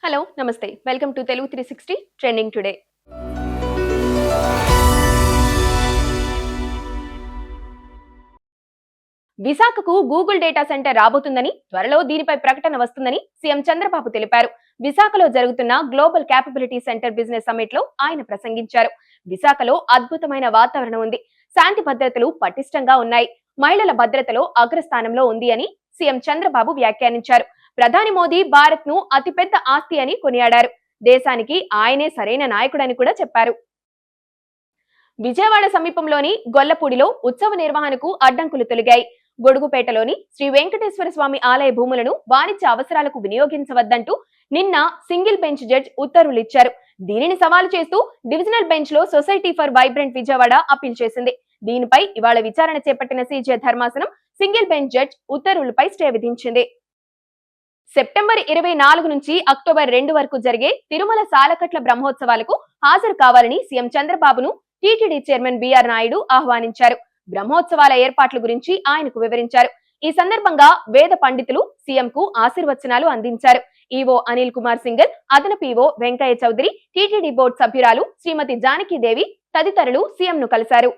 Hello నమస్తే welcome to Telugu 360 trending today. విశాఖకు Google data centre రాబోతుందని, త్వరలో దీనిపై ప్రకటన వస్తుందని సీఎం చంద్రబాబు తెలిపారు. విశాఖలో జరుగుతున్న global capability centre business summit లో ఆయన ప్రసంగించారు. విశాఖలో అద్భుతమైన వాతావరణం ఉంది, శాంతి భద్రతలు పటిష్టంగా ఉన్నాయి, మహిళల భద్రతలో అగ్రస్థానంలో ఉంది అని సీఎం చంద్రబాబు వ్యాఖ్యానించారు. ప్రధాని మోదీ భారత్ ను అతిపెద్ద ఆస్తి అని కొనియాడారు. దేశానికి ఆయనే సరైన నాయకుడని కూడా చెప్పారు. విజయవాడ సమీపంలోని గొల్లపూడిలో ఉత్సవ నిర్వహణకు అడ్డంకులు తొలగాయి. గొడుగుపేటలోని శ్రీ వెంకటేశ్వర స్వామి ఆలయ భూములను వాణిజ్య అవసరాలకు వినియోగించవద్దంటూ నిన్న సింగిల్ బెంచ్ జడ్జ్ ఉత్తర్వులిచ్చారు. దీనిని సవాలు చేస్తూ డివిజనల్ బెంచ్ లో society for vibrant Vijayawada appeal చేసింది. దీనిపై ఇవాళ విచారణ చేపట్టిన సీజే ధర్మాసనం సింగిల్ బెంచ్ జడ్జ్ ఉత్తర్వులపై స్టే విధించింది. సెప్టెంబర్ 24 నుంచి అక్టోబర్ 2 వరకు జరిగే తిరుమల సాలకట్ల బ్రహ్మోత్సవాలకు హాజరు కావాలని సీఎం చంద్రబాబును టీటీడీ చైర్మన్ బిఆర్ నాయుడు ఆహ్వానించారు. బ్రహ్మోత్సవాల ఏర్పాట్ల గురించి ఆయనకు వివరించారు. ఈ సందర్భంగా వేద పండితులు సీఎం కు ఆశీర్వచనాలు అందించారు. ఈవో అనిల్ కుమార్ సింగల్, అదనపు EO Venkaiah Chowdary, TTD board సభ్యురాలు శ్రీమతి జానకీదేవి తదితరులు సీఎం ను కలిశారు.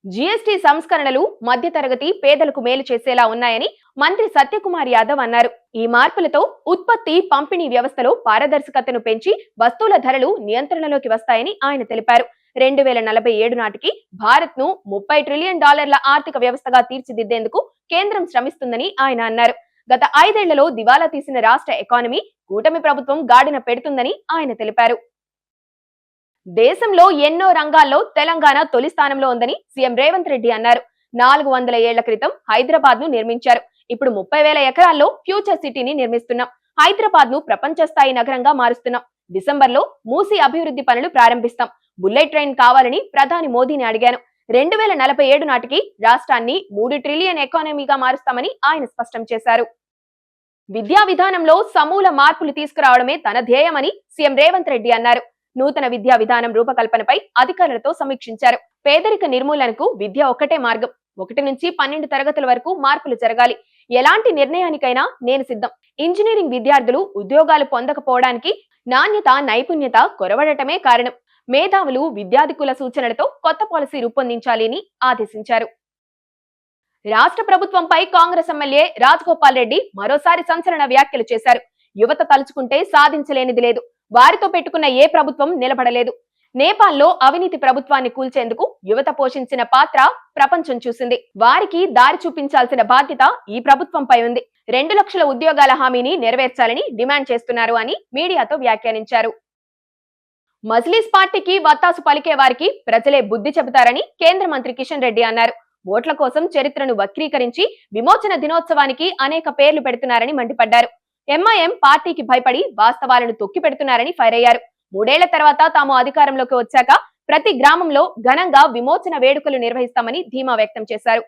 జీఎస్టీ సంస్కరణలు మధ్యతరగతి పేదలకు మేలు చేసేలా ఉన్నాయని మంత్రి సత్యకుమార్ యాదవ్ అన్నారు. ఈ మార్పులతో ఉత్పత్తి పంపిణీ వ్యవస్థలో పారదర్శకతను పెంచి వస్తువుల ధరలు నియంత్రణలోకి వస్తాయని ఆయన తెలిపారు. 2047 నాటికి భారత్ ను $30 ట్రిలియన్ ఆర్థిక వ్యవస్థగా తీర్చిదిద్దేందుకు కేంద్రం శ్రమిస్తుందని ఆయన అన్నారు. గత 5 ఏళ్లలో దివాలా తీసిన రాష్ట్ర ఎకానమీ కూటమి ప్రభుత్వం గాడిన పెడుతుందని ఆయన తెలిపారు. దేశంలో ఎన్నో రంగాల్లో తెలంగాణ తొలి స్థానంలో ఉందని సీఎం రేవంత్ రెడ్డి అన్నారు. 400 ఏళ్ల క్రితం హైదరాబాద్ ను నిర్మించారు. ఇప్పుడు 30,000 ఎకరాల్లో ఫ్యూచర్ సిటీని నిర్మిస్తున్నాం. హైదరాబాద్ ను ప్రపంచ స్థాయి నగరంగా మారుస్తున్నాం. డిసెంబర్లో మూసీ అభివృద్ధి పనులు ప్రారంభిస్తాం. బుల్లెట్ ట్రైన్ కావాలని ప్రధాని మోదీని అడిగాను. 2047 నాటికి రాష్ట్రాన్ని 3 ట్రిలియన్ ఎకానమీగా మారుస్తామని ఆయన స్పష్టం చేశారు. విద్యా విధానంలో సమూల మార్పులు తీసుకురావడమే తన ధ్యేయమని సీఎం రేవంత్ రెడ్డి అన్నారు. నూతన విద్యా విధానం రూపకల్పనపై అధికారులతో సమీక్షించారు. పేదరిక నిర్మూలనకు విద్య ఒక్కటే మార్గం. 1 నుంచి 12 తరగతుల వరకు మార్పులు జరగాలి. ఎలాంటి నిర్ణయానికైనా నేను సిద్ధం. ఇంజనీరింగ్ విద్యార్థులు ఉద్యోగాలు పొందకపోవడానికి నాణ్యత, నైపుణ్యత కొరవడటమే కారణం. మేధావులు, విద్యాధికుల సూచనలతో కొత్త పాలసీ రూపొందించాలి అని ఆదేశించారు. రాష్ట్ర ప్రభుత్వంపై కాంగ్రెస్ ఎమ్మెల్యే రాజగోపాల్ రెడ్డి మరోసారి సంచలన వ్యాఖ్యలు చేశారు. యువత తలుచుకుంటే సాధించలేనిది లేదు. వారితో పెట్టుకున్న ఏ ప్రభుత్వం నిలబడలేదు. నేపాల్లో అవినీతి ప్రభుత్వాన్ని కూల్చేందుకు యువత పోషించిన పాత్ర ప్రపంచం చూసింది. వారికి దారి చూపించాల్సిన బాధ్యత ఈ ప్రభుత్వంపై ఉంది. 2 లక్షల ఉద్యోగాల హామీని నెరవేర్చాలని డిమాండ్ చేస్తున్నారు అని మీడియాతో వ్యాఖ్యానించారు. మజ్లిస్ పార్టీకి వత్తాసు పలికే వారికి ప్రజలే బుద్ధి చెబుతారని కేంద్ర మంత్రి కిషన్ రెడ్డి అన్నారు. ఓట్ల కోసం చరిత్రను వక్రీకరించి విమోచన దినోత్సవానికి అనేక పేర్లు పెడుతున్నారని మండిపడ్డారు. ఎంఐఎం పార్టీకి భయపడి వాస్తవాలను తొక్కి పెడుతున్నారని ఫైర్ అయ్యారు. 3 ఏళ్ల తర్వాత తాము అధికారంలోకి వచ్చాక ప్రతి గ్రామంలో ఘనంగా విమోచన వేడుకలు నిర్వహిస్తామని ధీమా వ్యక్తం చేశారు.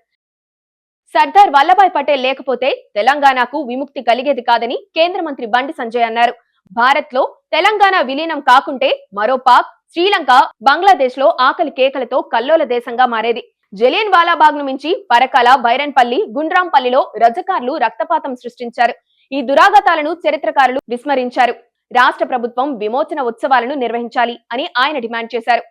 సర్దార్ వల్లభాయ్ పటేల్ లేకపోతే తెలంగాణకు విముక్తి కలిగేది కాదని కేంద్ర మంత్రి బండి సంజయ్ అన్నారు. భారత్ లో తెలంగాణ విలీనం కాకుంటే మరో పాక్, శ్రీలంక, బంగ్లాదేశ్ లో ఆకలి కేకలతో కల్లోల దేశంగా మారేది. జలియన్ వాలాబాగ్ ను మించి పరకాల, బైరన్పల్లి, గుండ్రాంపల్లిలో రజకార్లు రక్తపాతం సృష్టించారు. ఈ దురాగతాలను చరిత్రకారులు విస్మరించారు. రాష్ట్ర ప్రభుత్వం విమోచన ఉత్సవాలను నిర్వహించాలి అని ఆయన డిమాండ్ చేశారు.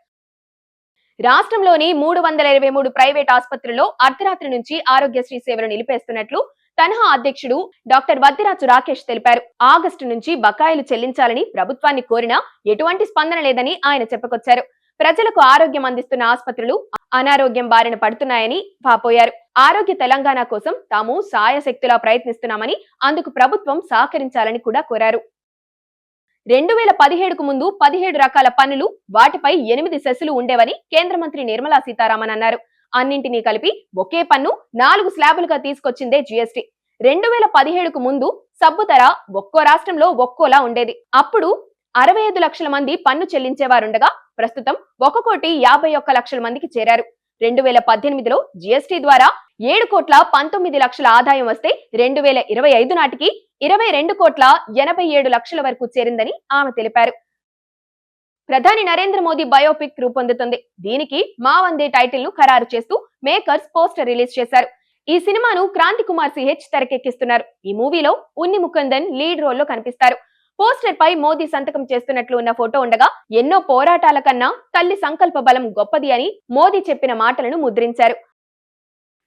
రాష్ట్రంలోని 323 ప్రైవేట్ ఆసుపత్రుల్లో అర్ధరాత్రి నుంచి ఆరోగ్యశ్రీ సేవలు నిలిపేస్తున్నట్లు తనహా అధ్యక్షుడు డాక్టర్ వద్దిరాజు రాకేష్ తెలిపారు. ఆగస్టు నుంచి బకాయిలు చెల్లించాలని ప్రభుత్వాన్ని కోరినా ఎటువంటి స్పందన లేదని ఆయన చెప్పుకొచ్చారు. ప్రజలకు ఆరోగ్యం అందిస్తున్న ఆసుపత్రులు అనారోగ్యం బారిన పడుతున్నాయని వాపోయారు. ఆరోగ్య తెలంగాణ కోసం తాము సాయశక్తులా ప్రయత్నిస్తున్నామని, అందుకు ప్రభుత్వం సహకరించాలని కూడా కోరారు. 2017కు ముందు 17 రకాల పన్నులు, వాటిపై 8 సెస్సులు ఉండేవని కేంద్ర మంత్రి నిర్మలా సీతారామన్ అన్నారు. అన్నింటినీ కలిపి ఒకే పన్ను 4 స్లాబులుగా తీసుకొచ్చిందే జీఎస్టీ. 2017కు ముందు సబ్బు ధర ఒక్కో రాష్ట్రంలో ఒక్కోలా ఉండేది. అప్పుడు 65 లక్షల మంది పన్ను చెల్లించేవారుండగా ప్రస్తుతం 1,51,00,000 మందికి చేరారు. 2018లో జీఎస్టీ ద్వారా 7,19,00,000 ఆదాయం వస్తే 2025 నాటికి 22,87,00,000 వరకు చేరిందని ఆమె తెలిపారు. ప్రధాని నరేంద్ర మోదీ బయోపిక్ రూపొందుతుంది. దీనికి మా వందే టైటిల్ ను ఖరారు చేస్తూ మేకర్స్ పోస్టర్ రిలీజ్ చేశారు. ఈ సినిమాను క్రాంతి కుమార్ సిహెచ్ తెరకెక్కిస్తున్నారు. ఈ మూవీలో ఉన్ని ముకుందన్ లీడ్ రోల్ లో కనిపిస్తారు. పోస్టర్ పై మోదీ సంతకం చేస్తున్నట్లు ఉన్న ఫోటో ఉండగా ఎన్నో పోరాటాల కన్నా తల్లి సంకల్ప బలం గొప్పది అని మోదీ చెప్పిన మాటలను ముద్రించారు.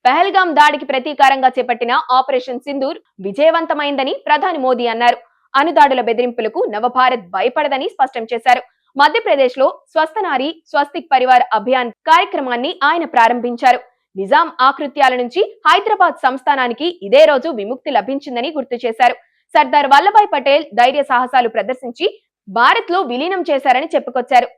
పహల్గాం దాడికి ప్రతీకారంగా చేపట్టిన ఆపరేషన్ సింధూర్ విజయవంతమైందని ప్రధాని మోదీ అన్నారు. అనుదాడుల బెదిరింపులకు నవభారత్ భయపడదని స్పష్టం చేశారు. మధ్యప్రదేశ్ లో స్వస్థనారి స్వస్తిక్ పరివార్ అభియాన్ కార్యక్రమాన్ని ఆయన ప్రారంభించారు. నిజాం ఆకృత్యాల నుంచి హైదరాబాద్ సంస్థానానికి ఇదే రోజు విముక్తి లభించిందని గుర్తు చేశారు. సర్దార్ వల్లభాయ్ పటేల్ ధైర్య సాహసాలు ప్రదర్శించి భారత్ లో విలీనం చేశారని చెప్పుకొచ్చారు.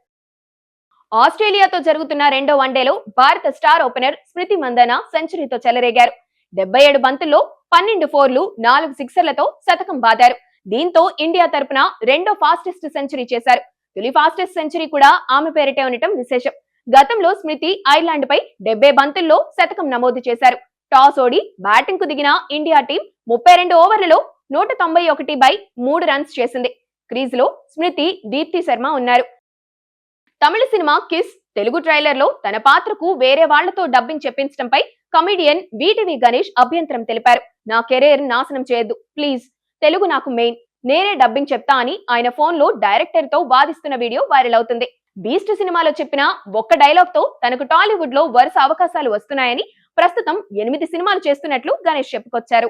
ఆస్ట్రేలియాతో జరుగుతున్న రెండో వన్డేలో భారత స్టార్ ఓపెనర్ స్మృతి మందన సెంచరీతో చెలరేగారు. 77 బంతుల్లో 12 ఫోర్లు 4 సిక్సర్లతో శతకం బాదారు. దీంతో ఇండియా తరపున రెండో ఫాస్టెస్ట్ సెంచరీ చేశారు. తొలి ఫాస్టెస్ట్ సెంచరీ కూడా ఆమె పేరిటే ఉండటం విశేషం. గతంలో స్మృతి ఐర్లాండ్ పై 70 బంతుల్లో శతకం నమోదు చేశారు. టాస్ ఓడి బ్యాటింగ్ కు దిగిన ఇండియా టీం 32 ఓవర్లలో 191/3 రన్స్ చేసింది. క్రీజ్ లో స్మృతి, దీప్తి శర్మ ఉన్నారు. తమిళ సినిమా కిస్ తెలుగు ట్రైలర్ లో తన పాత్రకు వేరే వాళ్లతో డబ్బింగ్ చెప్పించడంపై కమిడియన్ వీటివి గణేష్ అభ్యంతరం తెలిపారు. నా కెరీర్ నాశనం చేయొద్దు ప్లీజ్, తెలుగు నాకు మెయిన్, నేనే డబ్బింగ్ చెప్తా అని ఆయన ఫోన్ లో డైరెక్టర్ తో వాదిస్తున్న వీడియో వైరల్ అవుతుంది. బీస్ట్ సినిమాలో చెప్పిన ఒక్క డైలాగ్ తో తనకు టాలీవుడ్ లో వరుస అవకాశాలు వస్తున్నాయని, ప్రస్తుతం 8 సినిమాలు చేస్తున్నట్లు గణేష్ చెప్పుకొచ్చారు.